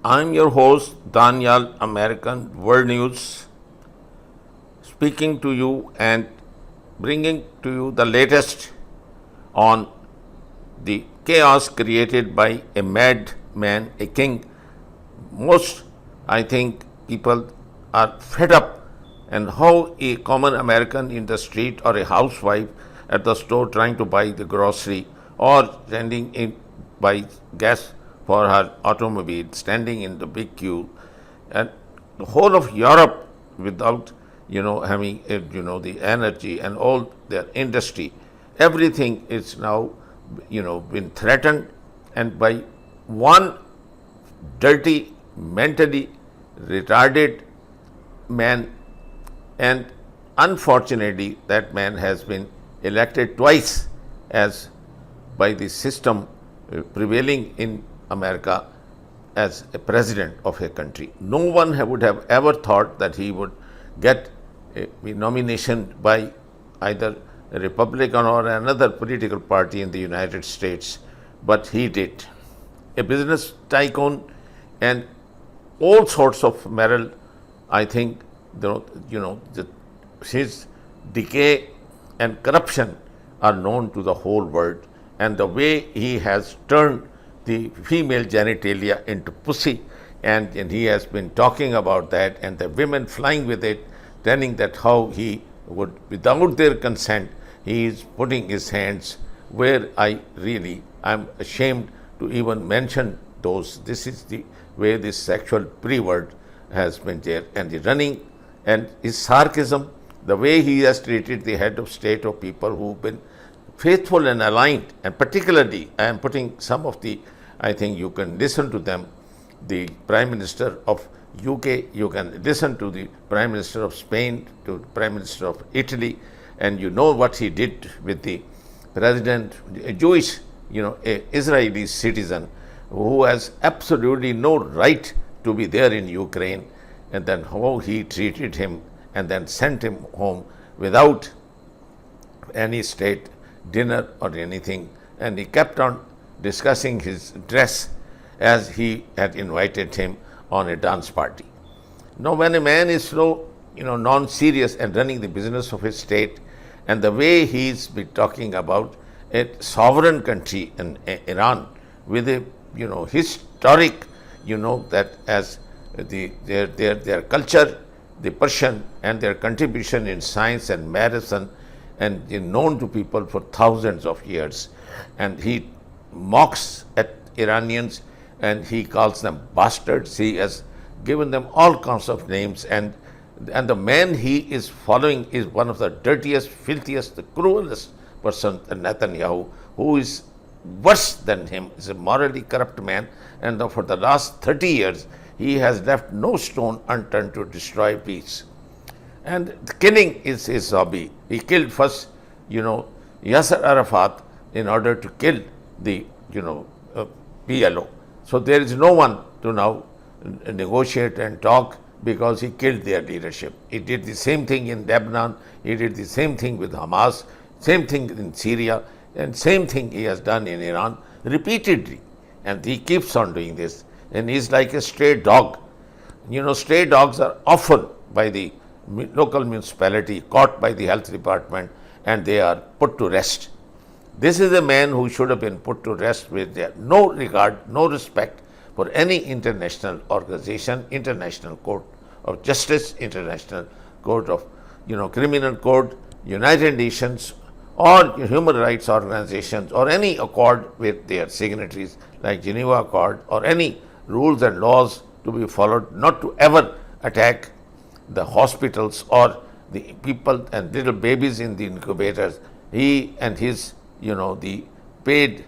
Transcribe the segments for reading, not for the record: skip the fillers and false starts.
I'm your host, Daniel, American World News, speaking to you and bringing to you the latest on the chaos created by a madman, a king. Most, I think, people are fed up, and how a common American in the street or a housewife at the store trying to buy the grocery or standing in buy gas for her automobile, standing in the big queue, and the whole of Europe without having the energy and all their industry, everything is now been threatened, and by one dirty, mentally retarded man, and unfortunately, that man has been elected twice as by the system prevailing in America as a president of a country. No one would have ever thought that he would get a nomination by either a Republican or another political party in the United States, but he did. A business tycoon and all sorts of moral, I think, his decay and corruption are known to the whole world, and the way he has turned the female genitalia into pussy, and he has been talking about that, and the women flying with it, telling that how he would, without their consent, he is putting his hands where I'm ashamed to even mention those. This is the way this sexual pre-word has been there, and the running and his sarcasm, the way he has treated the head of state of people who've been faithful and aligned, and particularly I am putting some of the, I think you can listen to them, the Prime Minister of UK, you can listen to the Prime Minister of Spain, to the Prime Minister of Italy, and you know what he did with the president, a Jewish, a Israeli citizen who has absolutely no right to be there in Ukraine, and then how he treated him and then sent him home without any state dinner or anything, and he kept on discussing his dress as he had invited him on a dance party. Now, when a man is so non-serious and running the business of his state, and the way he's been talking about a sovereign country in Iran with a historic that as their culture, the Persian, and their contribution in science and medicine, and known to people for thousands of years, and he mocks at Iranians and he calls them bastards. He has given them all kinds of names, and the man he is following is one of the dirtiest, filthiest, the cruelest person, Natenyahu, who is worse than him, is a morally corrupt man, and for the last 30 years he has left no stone unturned to destroy peace. And killing is his hobby. He killed first, Yasser Arafat in order to kill the, PLO. So there is no one to now negotiate and talk because he killed their leadership. He did the same thing in Lebanon. He did the same thing with Hamas, same thing in Syria, and same thing he has done in Iran repeatedly. And he keeps on doing this. And he's like a stray dog. Stray dogs are often by the local municipality caught by the health department, and they are put to rest. This is a man who should have been put to rest with no regard, no respect for any international organization, International Court of Justice, International Court of Criminal Court, United Nations, or human rights organizations, or any accord with their signatories like Geneva Accord, or any rules and laws to be followed, not to ever attack the hospitals or the people and little babies in the incubators. He and his, the paid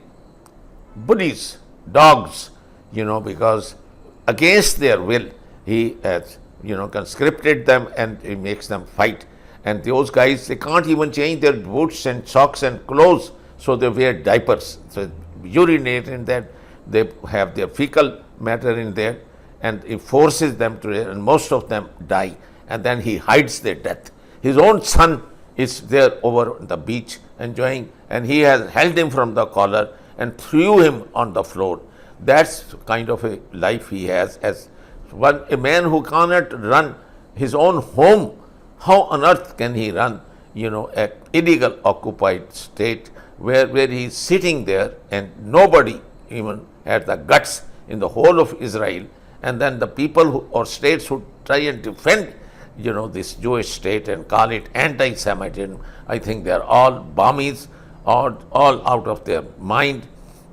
bullies, dogs, because against their will, he has, conscripted them and he makes them fight. And those guys, they can't even change their boots and socks and clothes, so they wear diapers. So urinate in that, they have their fecal matter in there, and he forces them to, and most of them die, and then he hides their death. His own son is there over the beach enjoying, and he has held him from the collar and threw him on the floor. That's kind of a life he has. As a man who cannot run his own home, how on earth can he run, an illegal occupied state where he is sitting there and nobody even had the guts in the whole of Israel, and then the people or states who try and defend, this Jewish state and call it anti-Semitism, I think they are all bombies, all out of their mind,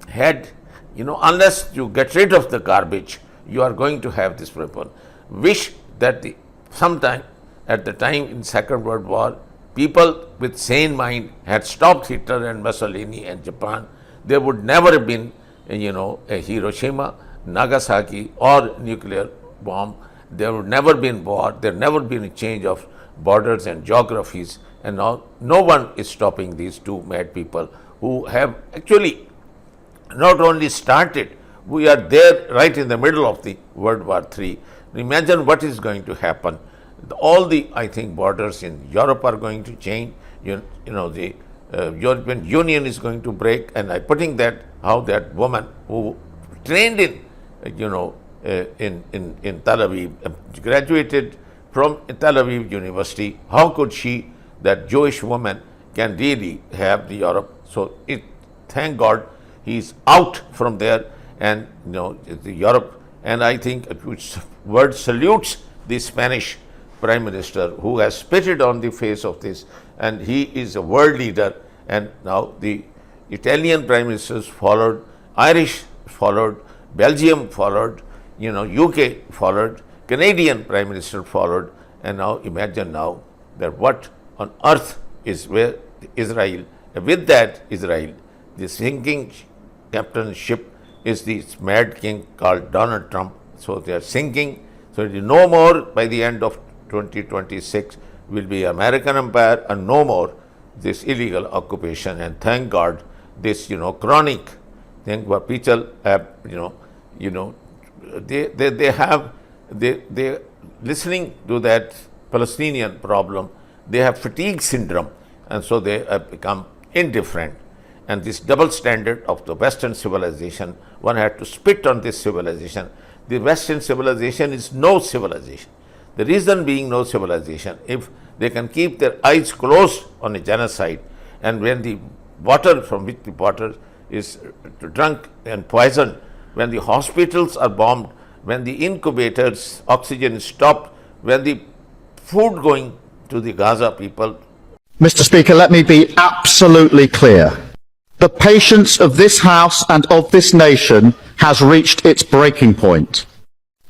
head. Unless you get rid of the garbage, you are going to have this weapon. Wish that sometime at the time in Second World War, people with sane mind had stopped Hitler and Mussolini and Japan. There would never have been, a Hiroshima, Nagasaki, or nuclear bomb. There would never been war. There never been a change of borders and geographies. And now no one is stopping these two mad people who have actually not only started, we are there right in the middle of the World War III. Imagine what is going to happen. All the, I think, borders in Europe are going to change. The European Union is going to break. And I'm putting that, how that woman who trained in, in Tel Aviv, graduated from Tel Aviv University, how could she, that Jewish woman, can really have the Europe? So thank God he's out from there, and the Europe. And I think word salutes the Spanish Prime Minister who has spitted on the face of this, and he is a world leader. And now the Italian Prime Ministers followed, Irish followed, Belgium followed, UK followed, Canadian Prime Minister followed, and now imagine now that what on earth is where Israel, with that Israel, the sinking captain ship is this mad king called Donald Trump. So they are sinking. So it is no more by the end of 2026 will be American empire, and no more this illegal occupation. And thank God this chronic thing where people have they listening to that Palestinian problem, they have fatigue syndrome, and so they have become indifferent. And this double standard of the Western civilization, one had to spit on this civilization. The Western civilization is no civilization. The reason being no civilization, if they can keep their eyes closed on a genocide, and when the water from which the water is drunk and poisoned, when the hospitals are bombed, when the incubators, oxygen is stopped, when the food going to the Gaza people. Mr. Speaker, let me be absolutely clear. The patience of this House and of this nation has reached its breaking point.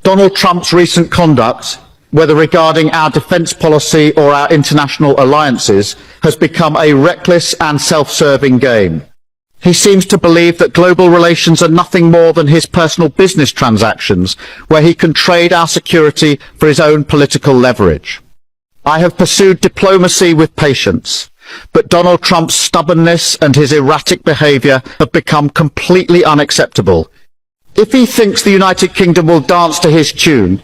Donald Trump's recent conduct, whether regarding our defence policy or our international alliances, has become a reckless and self-serving game. He seems to believe that global relations are nothing more than his personal business transactions, where he can trade our security for his own political leverage. I have pursued diplomacy with patience, but Donald Trump's stubbornness and his erratic behaviour have become completely unacceptable. If he thinks the United Kingdom will dance to his tune,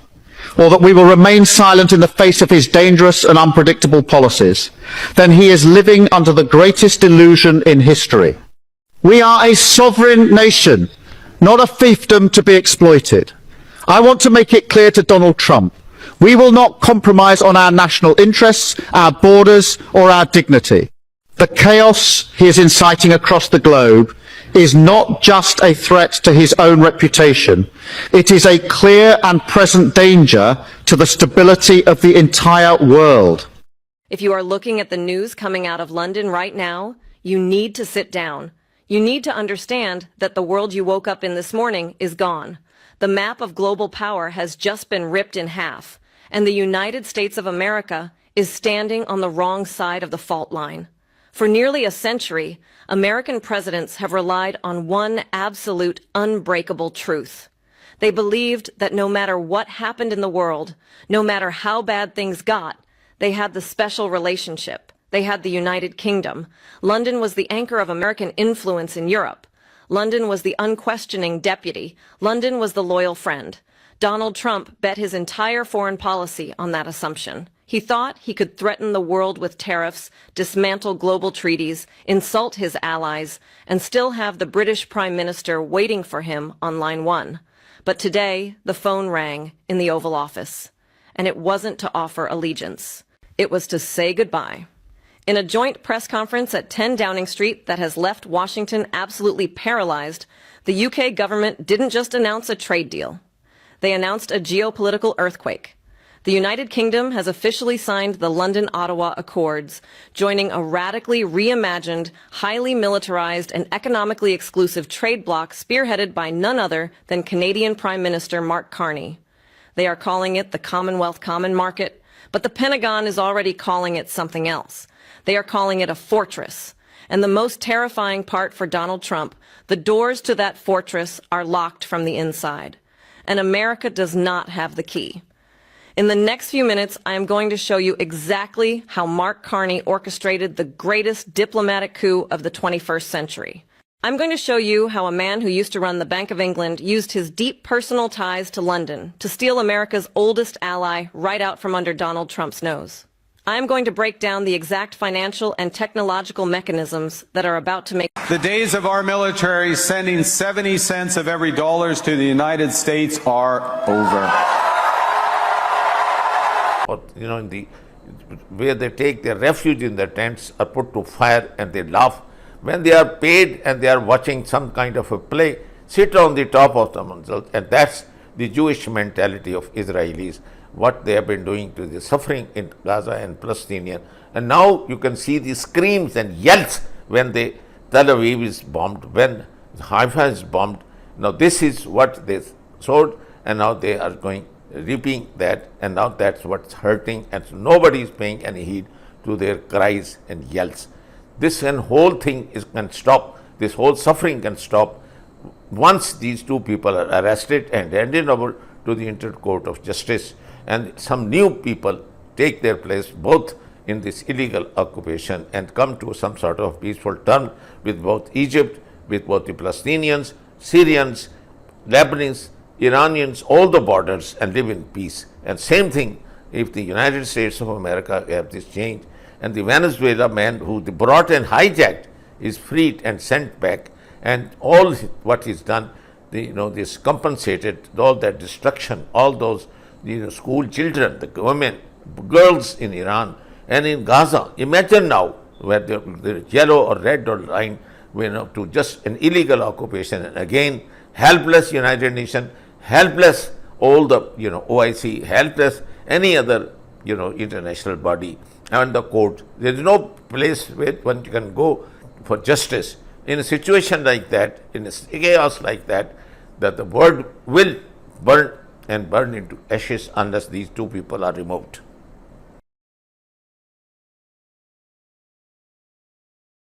or that we will remain silent in the face of his dangerous and unpredictable policies, then he is living under the greatest delusion in history. We are a sovereign nation, not a fiefdom to be exploited. I want to make it clear to Donald Trump, we will not compromise on our national interests, our borders, or our dignity. The chaos he is inciting across the globe is not just a threat to his own reputation. It is a clear and present danger to the stability of the entire world. If you are looking at the news coming out of London right now, you need to sit down. You need to understand that the world you woke up in this morning is gone. The map of global power has just been ripped in half, and the United States of America is standing on the wrong side of the fault line. For nearly a century, American presidents have relied on one absolute unbreakable truth. They believed that no matter what happened in the world, no matter how bad things got, they had the special relationship. They had the United Kingdom. London was the anchor of American influence in Europe. London was the unquestioning deputy. London was the loyal friend. Donald Trump bet his entire foreign policy on that assumption. He thought he could threaten the world with tariffs, dismantle global treaties, insult his allies, and still have the British Prime Minister waiting for him on line 1. But today, the phone rang in the Oval Office. And it wasn't to offer allegiance. It was to say goodbye. In a joint press conference at 10 Downing Street that has left Washington absolutely paralyzed, the UK government didn't just announce a trade deal. They announced a geopolitical earthquake. The United Kingdom has officially signed the London-Ottawa Accords, joining a radically reimagined, highly militarized, and economically exclusive trade bloc spearheaded by none other than Canadian Prime Minister Mark Carney. They are calling it the Commonwealth Common Market, but the Pentagon is already calling it something else. They are calling it a fortress. And the most terrifying part for Donald Trump, the doors to that fortress are locked from the inside. And America does not have the key. In the next few minutes, I am going to show you exactly how Mark Carney orchestrated the greatest diplomatic coup of the 21st century. I'm going to show you how a man who used to run the Bank of England used his deep personal ties to London to steal America's oldest ally right out from under Donald Trump's nose. I'm going to break down the exact financial and technological mechanisms that are about to make the days of our military sending 70 cents of every dollars to the United States are over. You know, where they take their refuge in their tents are put to fire and they laugh. When they are paid and they are watching some kind of a play, sit on the top of themselves, and that's the Jewish mentality of Israelis, what they have been doing to the suffering in Gaza and Palestinian. And now you can see the screams and yells when Tel Aviv is bombed, when Haifa is bombed. Now this is what they sowed, and now they are reaping that, and now that's what's hurting, and so nobody is paying any heed to their cries and yells. This whole thing can stop, this whole suffering can stop once these two people are arrested and handed over to the International Court of Justice, and some new people take their place both in this illegal occupation and come to some sort of peaceful term with both Egypt, with both the Palestinians, Syrians, Lebanese, Iranians, all the borders, and live in peace. And same thing if the United States of America have this change, and the Venezuela man who they brought and hijacked is freed and sent back, and all what is done, this compensated, all that destruction, all those school children, the women, girls in Iran and in Gaza. Imagine now where the yellow or red or line, to just an illegal occupation, and again helpless United Nations, helpless all the OIC, helpless any other international body and the court. There is no place where one can go for justice in a situation like that, in a chaos like that, that the world will burn and burn into ashes unless these two people are removed.